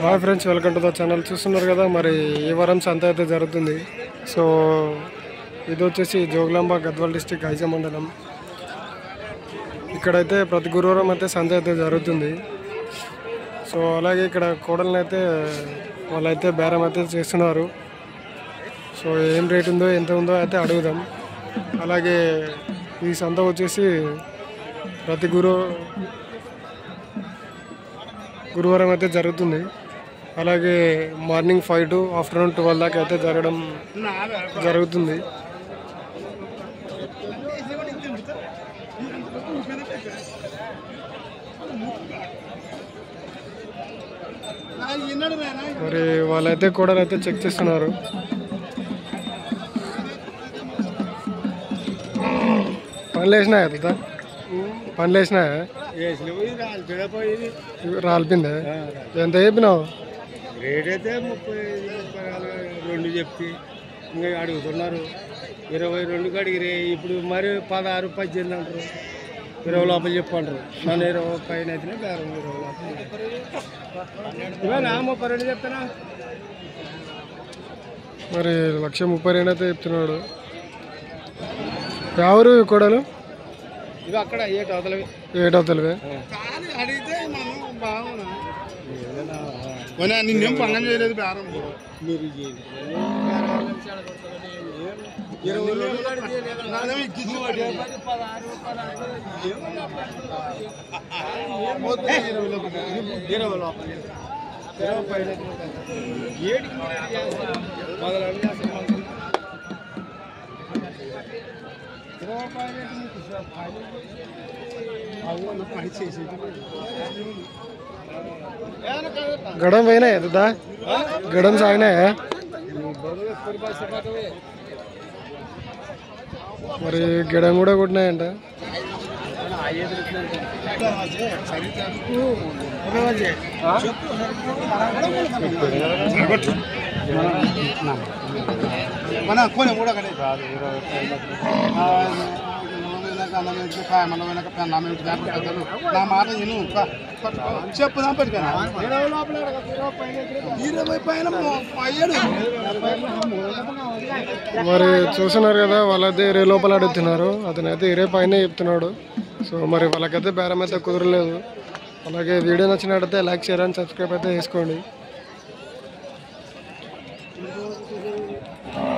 Hi friends, welcome to the channel. చూస్తున్నారు కదా, మరి ఈ వారం సంత అయితే జరుగుతుంది. సో ఇది వచ్చేసి జోగులాంబ గద్వాల్ డిస్టిక్ ఐజా మండలం. ఇక్కడైతే ప్రతి గురువారం అయితే సంత అయితే జరుగుతుంది. సో అలాగే ఇక్కడ కోడలను అయితే వాళ్ళైతే బేరం అయితే చేస్తున్నారు. సో ఏం రేట్ ఉందో ఎంత ఉందో అయితే అడుగుదాం. అలాగే ఈ సంత వచ్చేసి ప్రతి గురువారం అయితే జరుగుతుంది. అలాగే మార్నింగ్ 5 to ఆఫ్టర్నూన్ 12 దాకా అయితే జరుగుతుంది. మరి వాళ్ళైతే కూడా అయితే చెక్ చేస్తున్నారు. పనులు వేసినాయా తా పనులు వేసినాయా? రాలిపోయిందా? ఎంత చెప్పినావు రేట్? అయితే 32 చెప్తే ఇంకా అడుగుతున్నారు. 22 అడిగిరే. ఇప్పుడు మరి 16, 18 అంటారు. 20 లోపల చెప్పంటారు. నన్ను 20 పైన అయితేనే బేరం. 20 లోపల 32 చెప్తానా? మరి 1,32,000 అయితే చెప్తున్నాడు. ఎవరు కూడలు? ఇవి అక్కడ ఏటవతలవి. అడిగితే మనం బాగున్నా నిన్నేం పంగం చేయలేదు బేరం. మీరు గడం పోయినాయా దా? గడం సాగినాయా? మరి గడం కూడా కొట్టినాయంట. మన కొని కూడా నా మాట నేను చెప్పుదా పెట్టుకున్నా. 20 పైన మరి చూస్తున్నారు కదా, వాళ్ళైతే 20 లోపల అడుగుతున్నారు. అతనైతే 20 పైన చెప్తున్నాడు. సో మరి వాళ్ళకైతే బేరం అయితే కుదరలేదు. అలాగే వీడియో నచ్చినట్టయితే లైక్, షేర్ అండ్ సబ్స్క్రైబ్ అయితే చేసుకోండి.